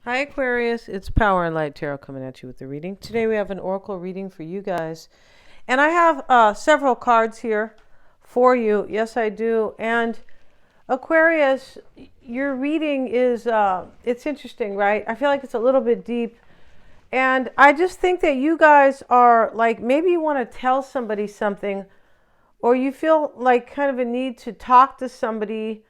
Hi Aquarius, it's Power and Light Tarot coming at you with the reading. Today we have an oracle reading for you guys. And I have several cards here for you. Yes, I do. And Aquarius, your reading is, it's interesting, right? I feel like it's a little bit deep. And I just think that you guys are like, maybe you want to tell somebody something, or you feel like kind of a need to talk to somebody,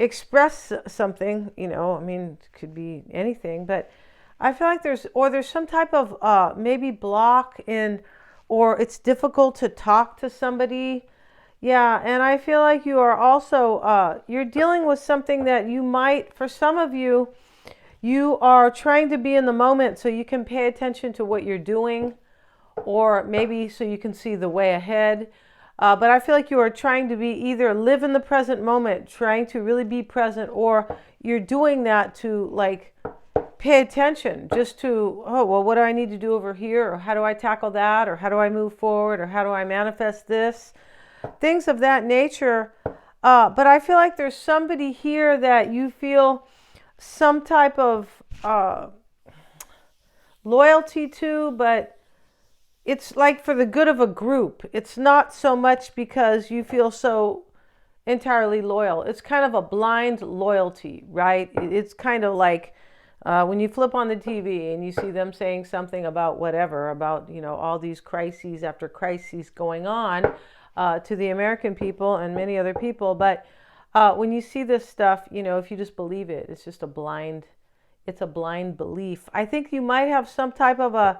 express something, I mean, it could be anything, but I feel like there's some type of maybe block in, or it's difficult to talk to somebody. Yeah, and I feel like you are also, you're dealing with something that you might, for some of you, you are trying to be in the moment so you can pay attention to what you're doing, or maybe so you can see the way ahead. But I feel like you are trying to be either live in the present moment, trying to really be present, or you're doing that to like pay attention just to, oh, well, what do I need to do over here? Or how do I tackle that? Or how do I move forward? Or how do I manifest this? Things of that nature. But I feel like there's somebody here that you feel some type of loyalty to, but it's like for the good of a group. It's not so much because you feel so entirely loyal. It's kind of a blind loyalty, right? It's kind of like when you flip on the TV and you see them saying something about whatever, about, all these crises after crises going on to the American people and many other people. But when you see this stuff, if you just believe it, it's a blind belief. I think you might have some type of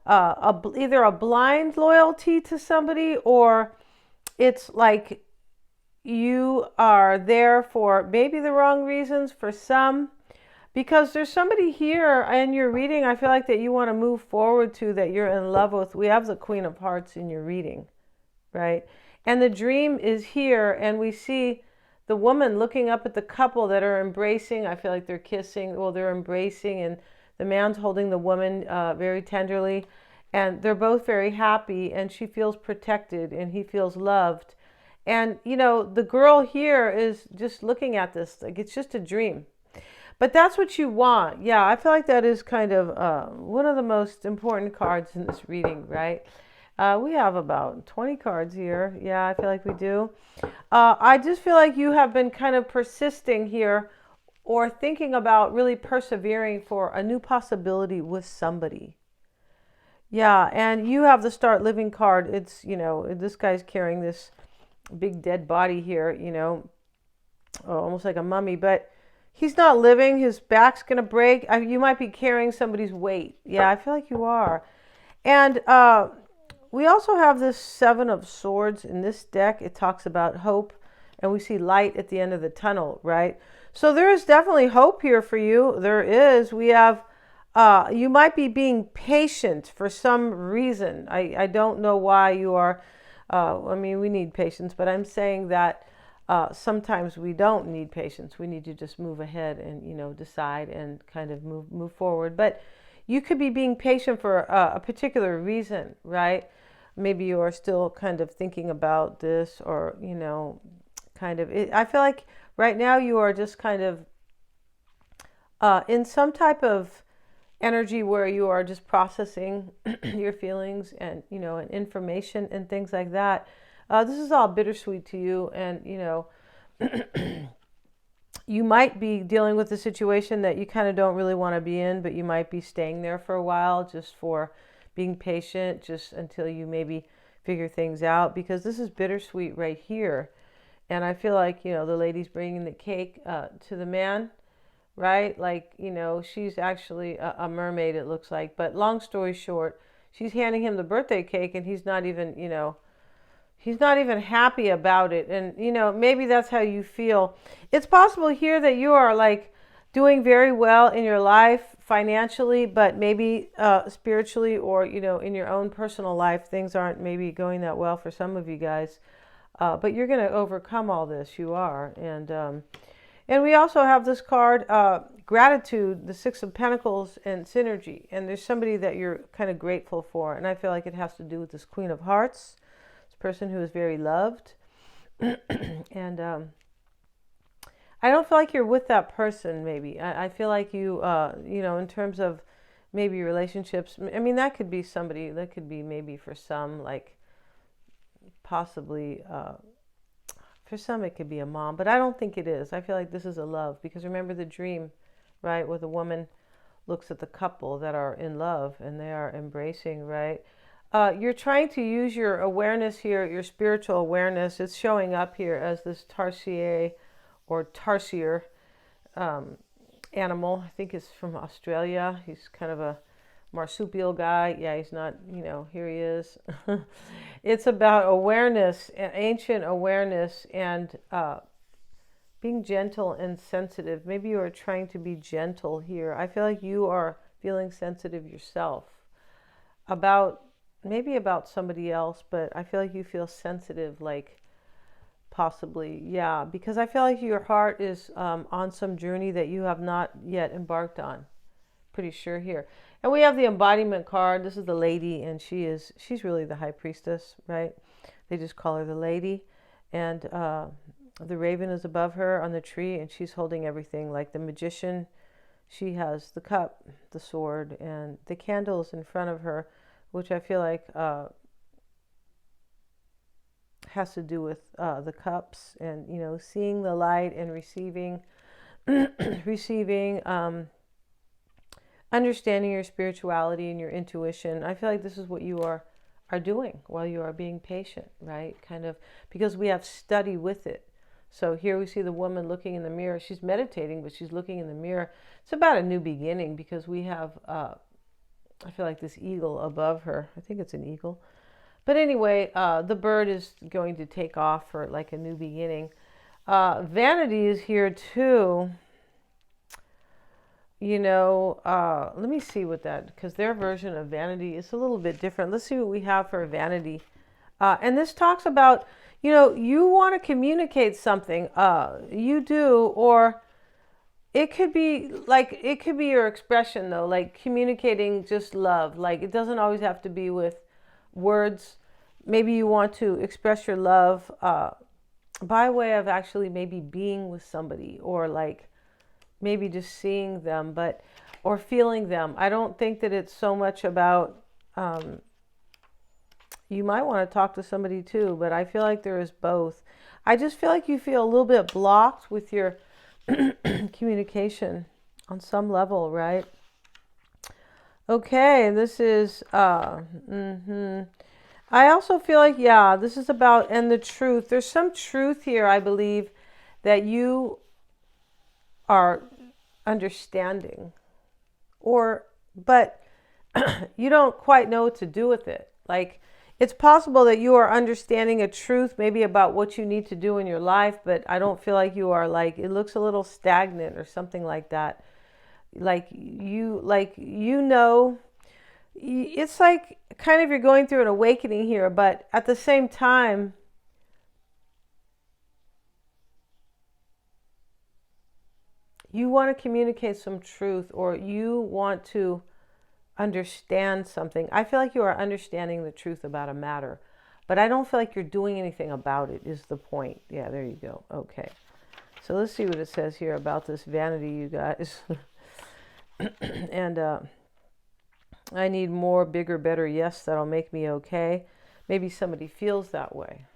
either a blind loyalty to somebody, or it's like you are there for maybe the wrong reasons for some, because there's somebody here in your reading I feel like that you want to move forward to, that you're in love with. We have the Queen of Hearts in your reading, right? And the dream is here, and we see the woman looking up at the couple that are embracing. I feel like they're kissing, well, they're embracing, and the man's holding the woman very tenderly, and they're both very happy, and she feels protected and he feels loved. And, the girl here is just looking at this like it's just a dream. But that's what you want. Yeah, I feel like that is kind of one of the most important cards in this reading, right? We have about 20 cards here. Yeah, I feel like we do. I just feel like you have been kind of persisting here, or thinking about really persevering for a new possibility with somebody. Yeah, and you have the Start Living card. It's, this guy's carrying this big dead body here, almost like a mummy, but he's not living. His back's going to break. You might be carrying somebody's weight. Yeah, I feel like you are. And we also have this Seven of Swords in this deck. It talks about hope, and we see light at the end of the tunnel, right? So there is definitely hope here for you. There is. We have, you might be being patient for some reason. I don't know why you are. I mean, we need patience, but I'm saying that sometimes we don't need patience. We need to just move ahead and, decide and kind of move forward. But you could be being patient for a particular reason, right? Maybe you are still kind of thinking about this, or, I feel like right now you are just kind of in some type of energy where you are just processing your feelings and, and information and things like that. This is all bittersweet to you, and, you might be dealing with a situation that you kind of don't really want to be in, but you might be staying there for a while just for being patient, just until you maybe figure things out, because this is bittersweet right here. And I feel like, the lady's bringing the cake to the man, right? Like, she's actually a mermaid, it looks like. But long story short, she's handing him the birthday cake, and he's not even, he's not even happy about it. And, maybe that's how you feel. It's possible here that you are like doing very well in your life financially, but maybe spiritually, or, in your own personal life, things aren't maybe going that well for some of you guys. But you're going to overcome all this. You are. And we also have this card, gratitude, the Six of Pentacles, and synergy. And there's somebody that you're kind of grateful for. And I feel like it has to do with this Queen of Hearts, this person who is very loved. And I don't feel like you're with that person, maybe. I feel like you, in terms of maybe relationships, I mean, that could be somebody, that could be maybe for some, like possibly, for some, it could be a mom, but I don't think it is. I feel like this is a love because remember the dream, right? Where the woman looks at the couple that are in love and they are embracing, right? You're trying to use your awareness here, your spiritual awareness. It's showing up here as this tarsier or tarsier animal. I think it's from Australia. He's kind of a marsupial guy. Yeah, he's not, here he is. It's about awareness, ancient awareness, and being gentle and sensitive. Maybe you are trying to be gentle here. I feel like you are feeling sensitive yourself maybe about somebody else, but I feel like you feel sensitive, like possibly, yeah, because I feel like your heart is on some journey that you have not yet embarked on. Pretty sure here. And we have the embodiment card. This is the lady, and she's really the high priestess, right? They just call her the lady. And the raven is above her on the tree, and she's holding everything. Like the magician, she has the cup, the sword, and the candles in front of her, which I feel like has to do with the cups and, seeing the light and receiving, receiving, understanding your spirituality and your intuition. I feel like this is what you are doing while you are being patient, right? Kind of, because we have study with it. So here we see the woman looking in the mirror. She's meditating, but she's looking in the mirror. It's about a new beginning because we have, I feel like this eagle above her. I think it's an eagle. But anyway, the bird is going to take off for like a new beginning. Vanity is here too. Let me see what because their version of vanity is a little bit different. Let's see what we have for vanity. And this talks about, you want to communicate something. You do, or it could be your expression though, like communicating just love. Like it doesn't always have to be with words. Maybe you want to express your love by way of actually maybe being with somebody, or like maybe just seeing them, or feeling them. I don't think that it's so much about, you might want to talk to somebody too, but I feel like there is both. I just feel like you feel a little bit blocked with your communication on some level, right? Okay, this is, I also feel like, yeah, this is about, and the truth. There's some truth here, I believe, that you are understanding, but you don't quite know what to do with it. Like, it's possible that you are understanding a truth maybe about what you need to do in your life, but I don't feel like you are, like, it looks a little stagnant or something like that. It's like kind of you're going through an awakening here, but at the same time, you want to communicate some truth, or you want to understand something. I feel like you are understanding the truth about a matter, but I don't feel like you're doing anything about it, is the point. Yeah, there you go. Okay. So let's see what it says here about this vanity, you guys. And I need more, bigger, better. Yes, that'll make me okay. Maybe somebody feels that way.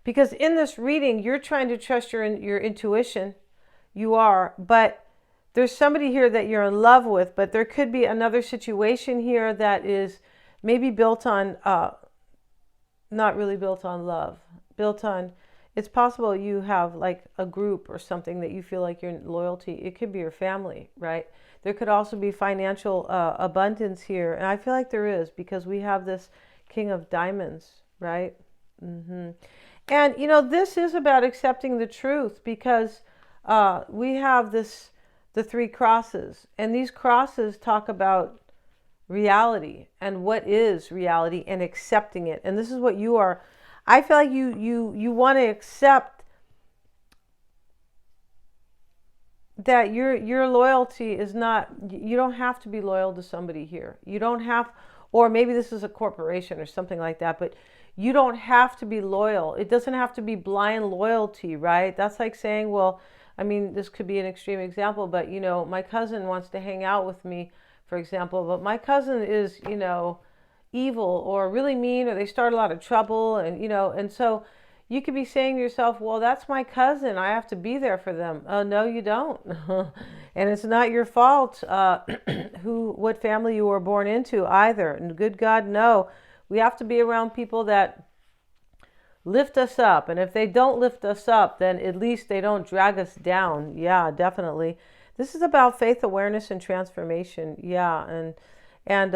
Because in this reading, you're trying to trust your intuition. You are, but there's somebody here that you're in love with, but there could be another situation here that is maybe built on, not really built on love, built on, it's possible you have like a group or something that you feel like your loyalty, it could be your family, right? There could also be financial abundance here. And I feel like there is, because we have this King of Diamonds, right? And, this is about accepting the truth, because we have the 3 crosses, and these crosses talk about reality and what is reality and accepting it. And this is what you are. I feel like you want to accept that your loyalty is not, you don't have to be loyal to somebody here. You don't have, or maybe this is a corporation or something like that, but you don't have to be loyal. It doesn't have to be blind loyalty, right? That's like saying, well, I mean, this could be an extreme example, but, you know, my cousin wants to hang out with me, for example, but my cousin is, you know, evil or really mean, or they start a lot of trouble, and, you know, and so you could be saying to yourself, well, that's my cousin, I have to be there for them. Oh, no, you don't. And it's not your fault what family you were born into either. And good God, no. We have to be around people that lift us up. And if they don't lift us up, then at least they don't drag us down. Yeah, definitely. This is about faith, awareness, and transformation. Yeah, and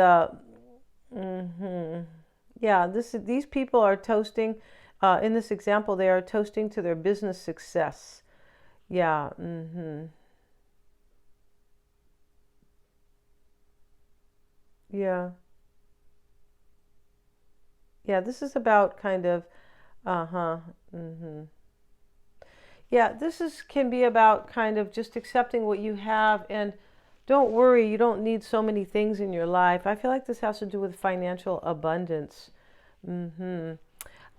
yeah, these people are toasting. In this example, they are toasting to their business success. Yeah. Yeah. Yeah, this is about kind of, uh-huh. Yeah, can be about kind of just accepting what you have, and don't worry, you don't need so many things in your life. I feel like this has to do with financial abundance.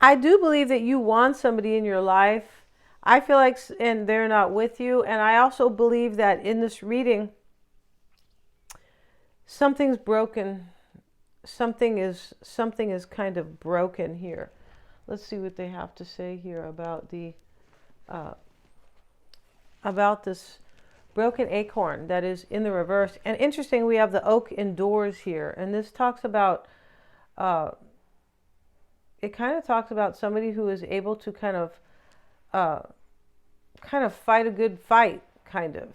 I do believe that you want somebody in your life. I feel like, and they're not with you. And I also believe that in this reading, something's broken. Something is kind of broken here. Let's see what they have to say here about uh, this broken acorn that is in the reverse. And interesting, we have the oak indoors here, and this talks about. It kind of talks about somebody who is able to uh, kind of fight a good fight, kind of.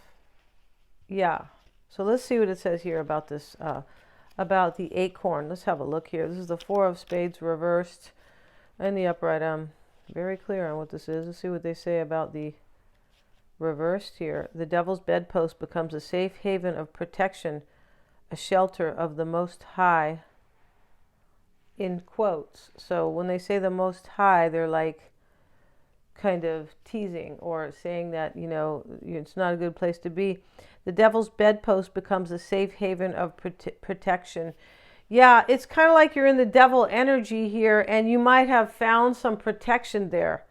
Yeah. So let's see what it says here about this, about the acorn. Let's have a look here. This is the Four of Spades reversed and the upright. I'm very clear on what this is. Let's see what they say about the reversed here. The devil's bedpost becomes a safe haven of protection, a shelter of the Most High, in quotes. So when they say the Most High, they're like kind of teasing or saying that, you know, it's not a good place to be. The devil's bedpost becomes a safe haven of protection. Yeah, it's kind of like you're in the devil energy here, and you might have found some protection there.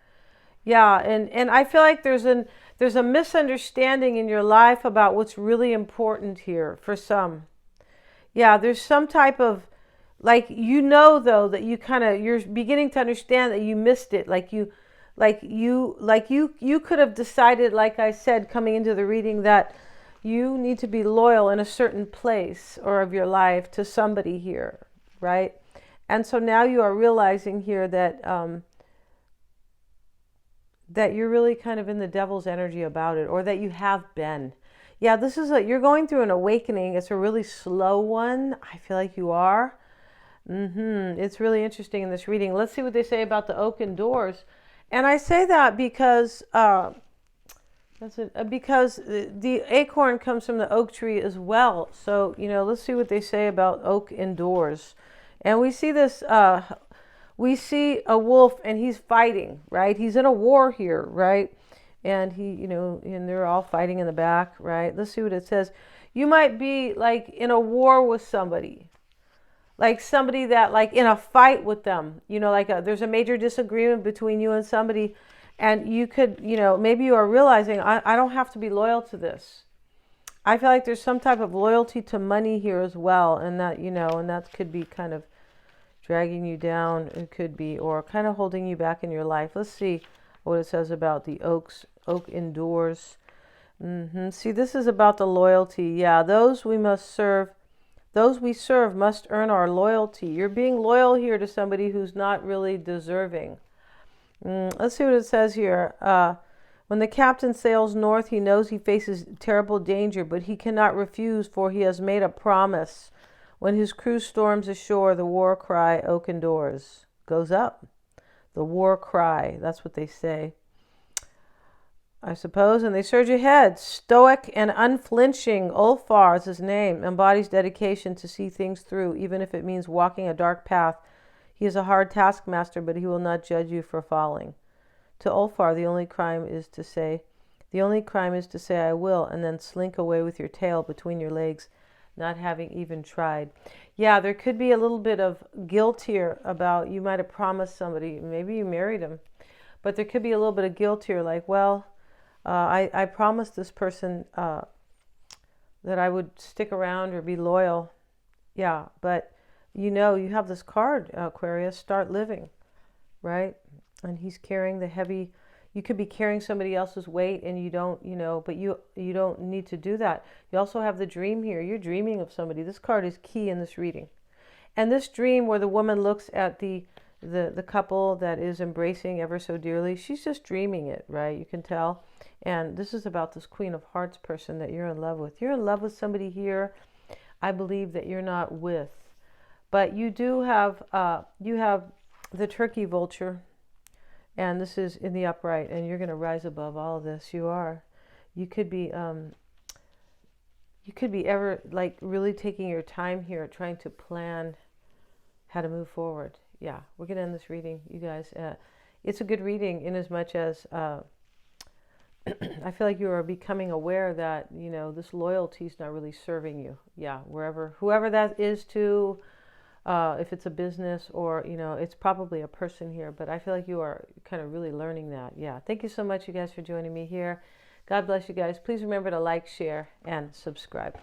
Yeah, and I feel like there's a misunderstanding in your life about what's really important here for some. Yeah, there's some type of, like, you know, though, that you're beginning to understand that you missed it. You could have decided, like I said, coming into the reading, that you need to be loyal in a certain place or of your life to somebody here, right? And so now you are realizing here that that you're really kind of in the devil's energy about it, or that you have been. Yeah, you're going through an awakening. It's a really slow one. I feel like you are. It's really interesting in this reading. Let's see what they say about the oaken doors. And I say that because the acorn comes from the oak tree as well. So, you know, let's see what they say about oak indoors. And we see this, we see a wolf, and he's fighting, right? He's in a war here, right? And and they're all fighting in the back, right? Let's see what it says. You might be like in a war with somebody. Like somebody that, like, in a fight with them, you know, there's a major disagreement between you and somebody, and you could, you know, maybe you are realizing, I don't have to be loyal to this. I feel like there's some type of loyalty to money here as well, and that, you know, and that could be kind of dragging you down. It could be, or kind of holding you back in your life. Let's see what it says about the oak indoors. See, this is about the loyalty. Yeah, those we serve must earn our loyalty. You're being loyal here to somebody who's not really deserving. Let's see what it says here. When the captain sails north, he knows he faces terrible danger, but he cannot refuse, for he has made a promise. When his crew storms ashore, the war cry, oaken doors, goes up. The war cry, that's what they say, I suppose. And they surge ahead. Stoic and unflinching, Ulfar is his name, embodies dedication to see things through, even if it means walking a dark path. He is a hard taskmaster, but he will not judge you for falling. To Ulfar, the only crime is to say, I will, and then slink away with your tail between your legs, not having even tried. Yeah, there could be a little bit of guilt here about, you might have promised somebody, maybe you married him, but there could be a little bit of guilt here, like, well, I promised this person that I would stick around or be loyal. Yeah, but you know, you have this card, Aquarius, start living, right? And he's carrying the heavy, you could be carrying somebody else's weight and you don't, you know, but you don't need to do that. You also have the dream here. You're dreaming of somebody. This card is key in this reading. And this dream where the woman looks at the couple that is embracing ever so dearly, she's just dreaming it, right? You can tell. And this is about this Queen of Hearts person that you're in love with. You're in love with somebody here, I believe, that you're not with. But you do have, you have the turkey vulture, and this is in the upright, and you're going to rise above all of this. You are. You could be ever, like, really taking your time here, trying to plan how to move forward. Yeah, we're going to end this reading, you guys. It's a good reading in as much as I feel like you are becoming aware that, you know, this loyalty is not really serving you. Yeah, whoever that is to, if it's a business or, you know, it's probably a person here, but I feel like you are kind of really learning that. Yeah, thank you so much, you guys, for joining me here. God bless you guys. Please remember to like, share, and subscribe.